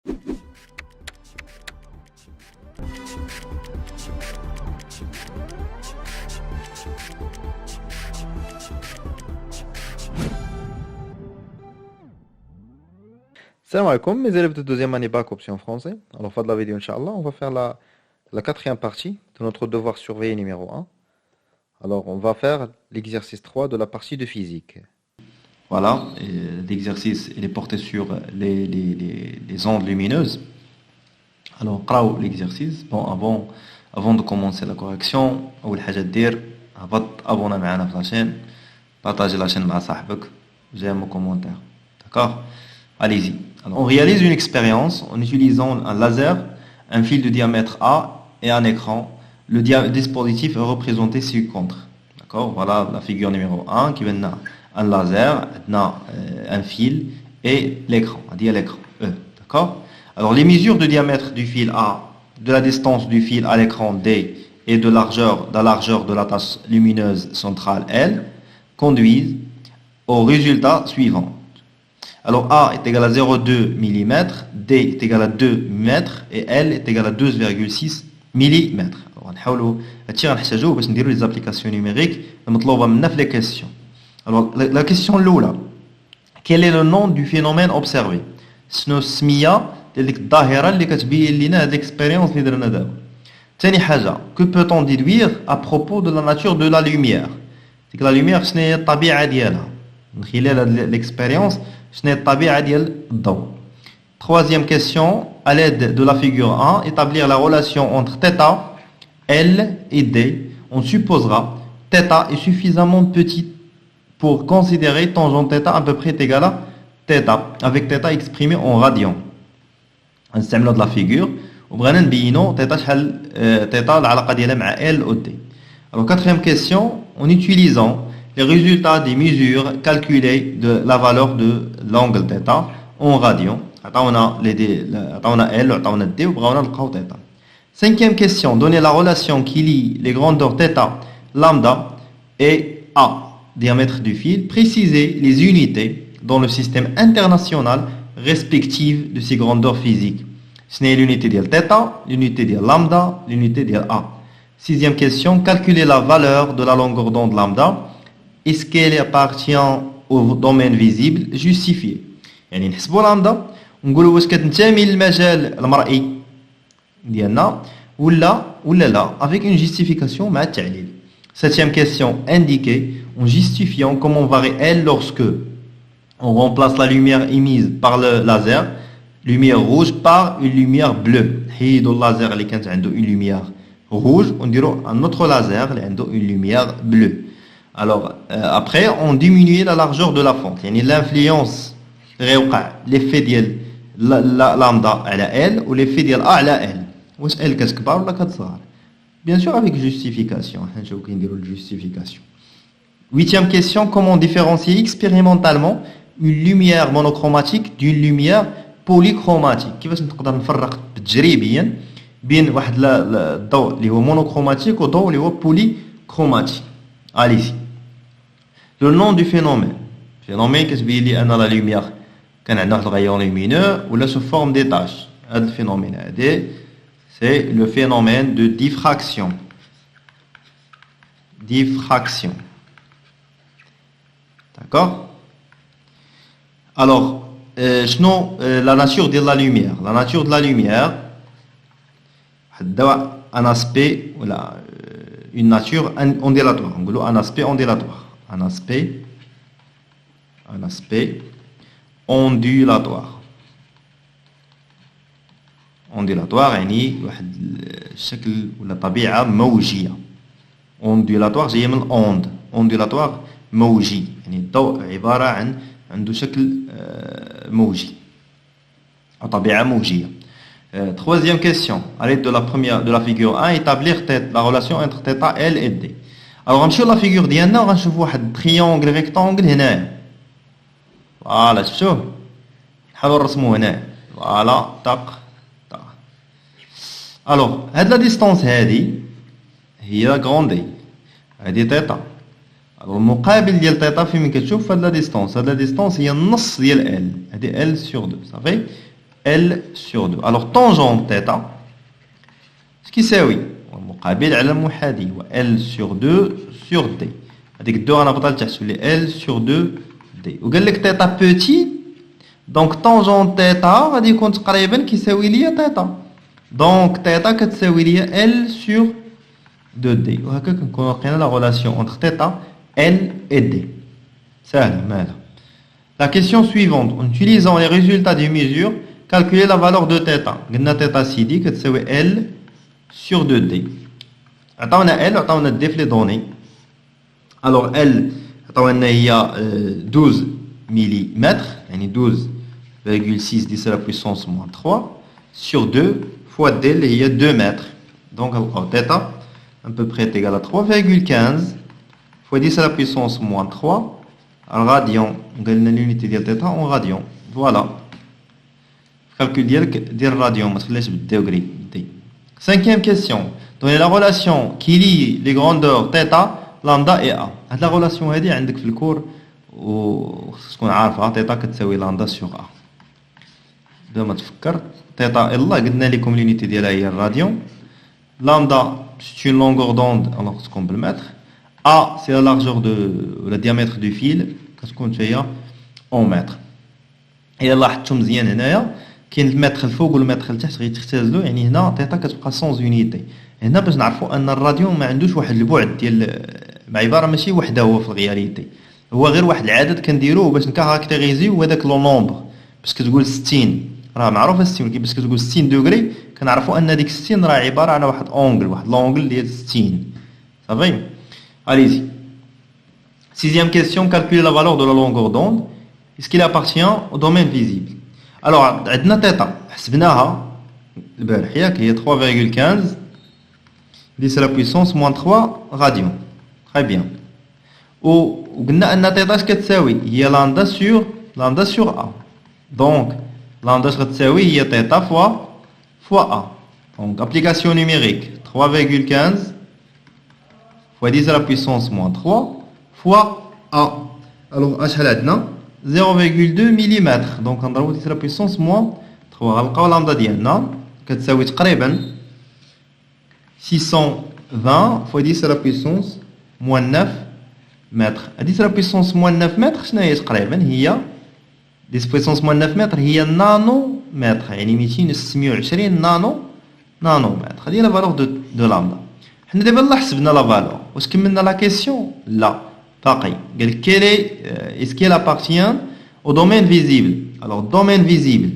Salam alaikum, mes élèves de deuxième année bac option français. Alors, fin de la vidéo, Inch'Allah, on va faire la quatrième partie de notre devoir surveillé numéro 1. Alors, on va faire l'exercice 3 de la partie de physique. Voilà, l'exercice il est porté sur les ondes lumineuses. Alors, قراو l'exercice. Bon, avant de commencer la correction, أول حاجة دير هبط abonner معنا في la chaîne, partager la chaîne مع صاحبك, j'aime au commentaire. D'accord? Allez-y. Alors, on réalise une expérience en utilisant un laser, un fil de diamètre A et un écran. Le dispositif est représenté ci-contre. D'accord? Voilà la figure numéro 1 qui vient un laser, un fil et l'écran. On dit l'écran E. D'accord? Alors les mesures de diamètre du fil A, de la distance du fil à l'écran D et de la largeur de la tache lumineuse centrale L conduisent au résultat suivant. Alors A est égal à 0,2 mm, D est égal à 2 mètres et L est égal à 2,6 mm. Alors, on va نديروا les applications numériques المطلوبة منا في les questions. Alors la question l'oula, quel est le nom du phénomène observé? شنو السمية ديال ديك الظاهرة اللي كتبين لنا هاد l'expérience اللي درنا دابا. ثاني حاجة, que peut-on déduire à propos de la nature de la lumière? ديك la lumière شنو هي الطبيعة ديالها من خلال هاد l'expérience شنو هي الطبيعة ديال الضوء. Troisième question, à l'aide de la figure 1, établir la relation entre θ, L et D. On supposera θ est suffisamment petit pour considérer tangente θ à peu près égal à θ, avec θ exprimé en radians. نستعملوا de la figure وبغينا نبينوا θ شحال θ العلاقة ديالها مع L ou D. Alors quatrième question, en utilisant les résultats des mesures calculées de la valeur de l'angle θ en radians. عطاونا L وعطاونا D وبغاونا نلقاو θ. Cinquième question, donner la relation qui lie les grandeurs θ, lambda et A, diamètre du fil. Préciser les unités dans le système international respectives de ces grandeurs physiques. Ce n'est l'unité de θ, l'unité de lambda, l'unité de A. Sixième question, calculer la valeur de la longueur d'onde lambda. Est-ce qu'elle appartient au domaine visible justifié? يعني نحسبوا لامدا ونقولوا واش كتنتمي للمجال المرئي ديالنا ولا لا avec une justification مع التعليل. Septième question, indiquer en justifiant comme on varie L lorsque on remplace la lumière émise par le laser, lumière rouge, par une lumière bleue. حيدوا laser اللي كانت عنده une lumière rouge ونديروا un autre laser اللي عنده une lumière bleue. Alors après on diminue la largeur de la fente, يعني l'influence غيوقع l'effet ديال lambda على L ou l'effet ديال A على L. واش L كتكبر ولا كتصغر؟ Bien sûr avec justification. حنا نشوفوا كي نديروا justification. Huitième question, comment différencier expérimentalement une lumière monochromatique d'une lumière polychromatique? كيفاش نقدر نفرق تجريبيا بين واحد الضوء اللي هو monochromatique وضوء اللي هو polychromatique. Allez-y. Le nom du phénomène. Phénomène كتبين لي ان la lumière كان عندنا واحد الغيون lumineux ولا sous forme des taches. هذا الفينومين هذا c'est le phénomène de diffraction. Diffraction. D'accord? Alors, la nature de la lumière. La nature de la lumière, un aspect, voilà, une nature ondulatoire. Un aspect ondulatoire. Un aspect ondulatoire. ondulatoire يعني واحد الشكل ولا طبيعة موجية. ondulatoire جاية من onde. ondulatoire موجي يعني الضوء عبارة عن عنده شكل موجي أو طبيعة موجية. Troisième question, à l'aide de la figure 1, établir la relation entre θ, L et D. Alors غنمشيو la figure ديالنا وغنشوفوا واحد triangle rectangle هنا. فوالا شفتوه؟ نحاولوا نرسموه هنا. فوالا طق. Alors, هاد لا ديستانس هادي هي غروندي. هادي θ. Alors المقابل ديال θ فين كتشوف هاد لا ديستانس. هاد لا ديستانس هي النص ديال L. هادي L sur 2. صافي؟ L sur 2. Alors, tangente θ, ce qui c'est oui, مقابل على المحاذي, L sur 2 sur D. هذيك الدو غنهبطها لتحت تولي L sur 2 D. وقال لك θ petit, donc tangente θ غادي يكون تقريبا كيساوي ليا θ. Donc θ كتساوي ليا L sur 2D. وهكا كنكون لقينا la relation entre θ, L et D. سهلة مالها. La question suivante, en utilisant les résultats des mesures, calculer la valeur de θ. قلنا θ سيدي كتساوي L sur 2D. عطاونا L عطاونا D في les données. Alors L عطاونا هي 12 mm, يعني 12,6 10 à la puissance moins 3 sur 2 fois D اللي هي 2 mètres. Donc θ à peu près est égal à 3,15 fois 10 à la puissance moins 3 en radian. قلنا l'unité ديال θ en radian. Voilà. Calcul ديال radian, ما تخليش بالديغري. Cinquième question. Donnez la relation qui lie les grandeurs θ, lambda et a. هاد la relation هذه عندك في الكور وخصك تكون عارفها. θ كتساوي lambda sur a. بلا ما تفكر θ يلا قلنا لكم l'unité ديالها هي الراديون. Lambda c'est une longueur d'onde, alors تكون بالمتر. A c'est la largeur le diamètre du fil كتكون هي en mètre. إلا لاحظتوا مزيان هنايا كاين المتر الفوق والمتر التحت غيتختزلوا, يعني هنا θ كتبقى سونز يونيتي. هنا باش نعرفوا ان الراديون ما عندوش واحد البعد ديال بعباره ماشي وحده هو في الغياليتي, هو غير واحد العدد كنديروه باش نكاركتيريزيو هذاك لو نومبر. باش كتقول 60 راه معروفه 60, ولكن باش كتقول 60 دوغري كنعرفوا ان ديك 60 راه عباره على واحد اونغل, واحد لونغل ديال 60. صافي. Allez-y. Sixième question, calculer la valeur de la longueur d'onde. Est-ce qu'il appartient au domaine visible? Alors, عندنا θ حسبناها البارح ياك هي 3,15 10 à la puissance moins 3 radians. Très bien. وقلنا ان θ اش كتساوي هي lambda sur a. Donc lambda اش غتساوي هي θ fois a. Donc application numérique 3,15 fois 10 à la puissance moins 3 fois a. Alors اش عندنا 0,2 mm. Donc نضربو 10 à la puissance moins 3 غنلقاو lambda ديالنا كتساوي تقريبا 620 fois 10 à la puissance moins 9 mètres. 10 à la puissance moins 9 mètres شنو هي تقريبا هي 10 à la puissance moins 9 mètres هي نانو متر, يعني 226 نانو متر. هذه لا فالور دو لامدا. حنا دابا لا حسبنا لا فالور, واش كملنا لا كيسيون؟ لا باقي. قال لك quel est-ce qu'elle appartient au domaine visible. Alors domaine visible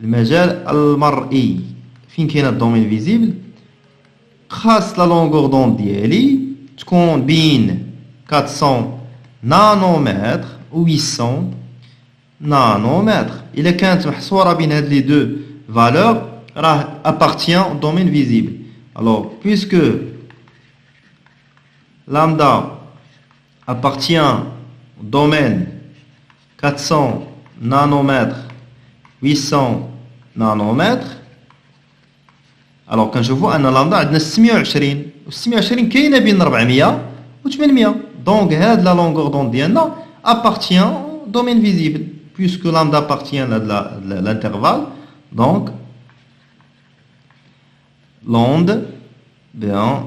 المجال المرئي فين كاين الدومين فيزيبل؟ خاص لا لونغور دوند ديالي تكون بين 400 نانومتر و 800 نانومتر. الا كانت محصوره بين هاد لي دو فالور راه appartient au domaine visible. Alors puisque lambda appartient au domaine 400 nanomètres 800 nanomètres, alors quand je vois un lambda عندنا 620 و 620 كاينه بين 400 و 800. donc هاد la longueur d'onde ديالنا appartient au domaine visible puisque lambda appartient à l'intervalle. Donc l'onde, bien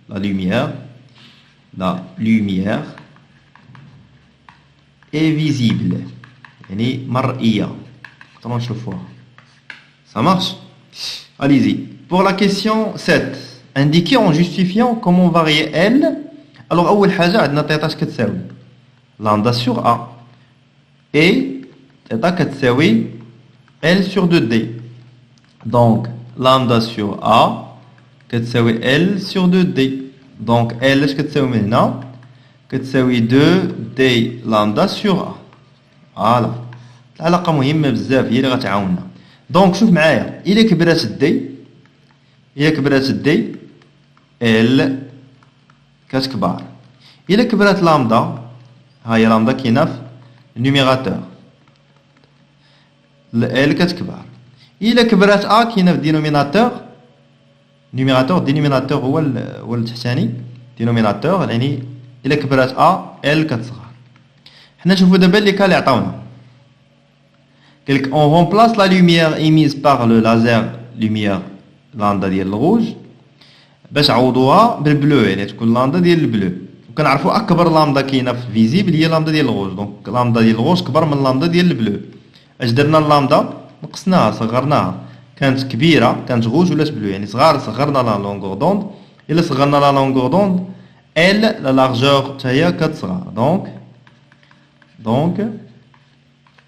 la lumière est visible, يعني مرئية. ترونش الفوا. Ça marche? Allez-y. Pour la question 7, indiquez en justifiant comment varier L. Alors أول حاجة عندنا θ اش كتساوي lambda sur A et θ كتساوي L sur 2D. Donc lambda sur A كتساوي L sur 2D. Donc L اش كتساوي من هنا كتساوي 2D lambda sur A. فوالا العلاقة مهمة بزاف هي اللي غتعاوننا. دونك شوف معايا إلا كبرات الدي ال كتكبر. إلا كبرات لامدا ها هي لامدا كاينة في النيميراتور ال كتكبر. إلا كبرات أ كاينة في الدينوميناتور. دينوميناتور هو التحتاني دينوميناتور, يعني إلا كبرات أ ال كتصغر. حنا نشوفو دابا اللي كالي عطاونا On remplace la lumière émise par le laser lumière lambda ديال الروج باش عوضوها بالبلو يعني تكون لامدا ديال البلو وكنعرفوا اكبر لامدا كاينه في فيزيبل هي لامدا ديال الروج دونك لامدا ديال الروج كبر من لامدا ديال البلو اش درنا اللامدا نقصناها صغرناها كانت كبيره كانت روج ولات بلو يعني صغرنا لا لونغور دوند الا صغرنا لا لونغور دوند ال لا لارجور حتى هي كتصغر دونك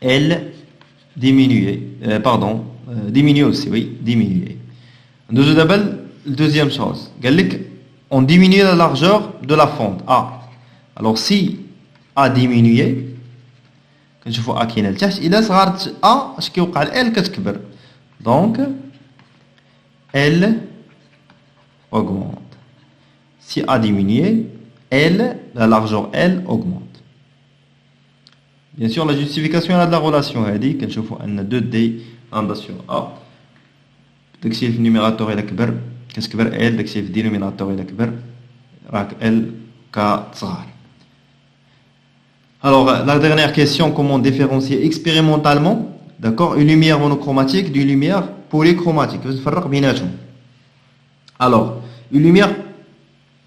ال diminuer diminuer aussi oui diminuer deuxième chose on diminue la largeur de la fente A alors si A diminué كنشوفوا A كاينه لتحت الا صغرت A اش كيوقع L كتكبر donc L augmente si A diminué L la largeur L augmente. Bien sûr, la justification de la relation est dit qu'on voit un 2D lambda sur A. Dès que c'est le numérateur est كبر, qu'est-ce que L, dès que c'est le dénominateur est كبر, راك L كتصغر. Alors, la dernière question, comment différencier expérimentalement, d'accord, une lumière monochromatique d'une lumière polychromatique. Vous نفرق بيناتهم. Alors, une lumière,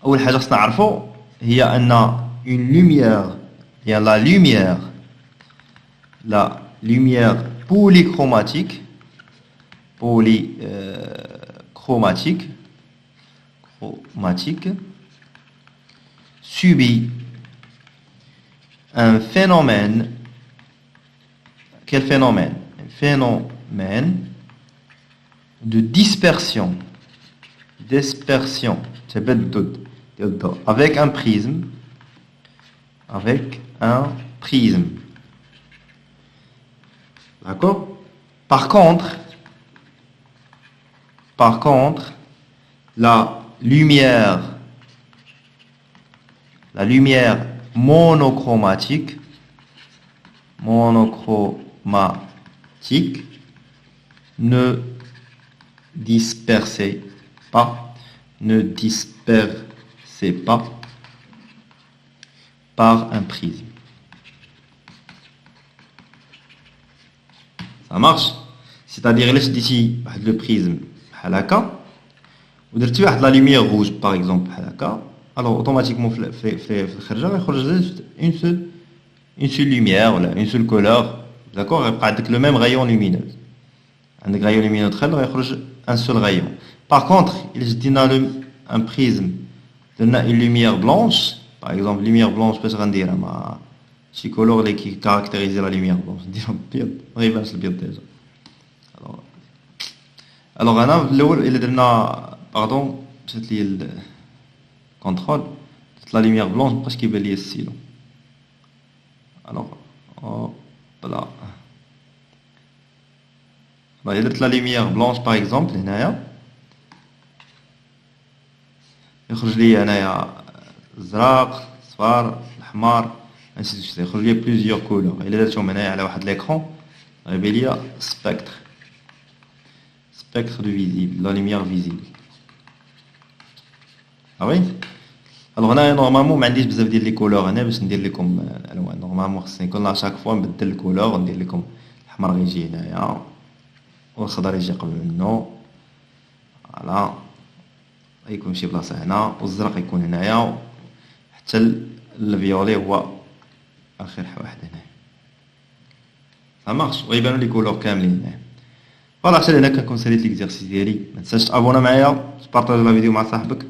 أول حاجة خصنا نعرفوا هي أن une lumière, il y a la lumière polychromatique subit un phénomène. Quel phénomène? Un phénomène de dispersion avec un prisme. D'accord? Par contre, la lumière monochromatique ne dispersait pas par un prisme. Ça marche? C'est-à-dire là je dis le prisme بحال هكا ودرتي واحد لا lumière rouge par exemple بحال هكا alors automatiquement في الخرجه يخرج une seule lumière ولا une seule couleur d'accord يبقى عندك le même rayon lumineux عندك rayon lumineux دخل غيخرج un seul rayon par contre il جدينا un prisme درنا une lumière blanche par exemple lumière blanche باش غنديرها مع شي كولور اللي كيكاركتيريزي لا لوميير بلونش نديرهم بيض ما يبانش البيض ديجا الوغ انا في الاول الا درنا باردون مشات لي الكونترول درت لا لوميير بلونش مابقاش كيبان لي السيلو الوغ بلا الا درت لا لوميير بلونش باغ اكزومبل هنايا يخرج لي هنايا الزرق الصفار الاحمر ainsi de suite يخرج لي plusieurs couleurs الا درتهم هنايا على واحد ليكرون غيبان لي spectre du visible la lumière visible ah oui alors هنا نورمالمون ما عنديش بزاف ديال لي كولور هنا باش ندير لكم الالوان نورمالمون خصني كل شاك فوا نبدل الكولور وندير لكم الاحمر غيجي هنايا والخضر يجي قبل منه فوالا يكون شي بلاصه هنا والزرق يكون هنايا حتى الفيولي هو اخر واحد هنا ça marche ويبانوا لي كولور كاملين هنا فوالا حتى هنا كنكون ساليت ليكزارسيس ديالي ما تنساش تابونا معايا تبارطاج لا فيديو مع صاحبك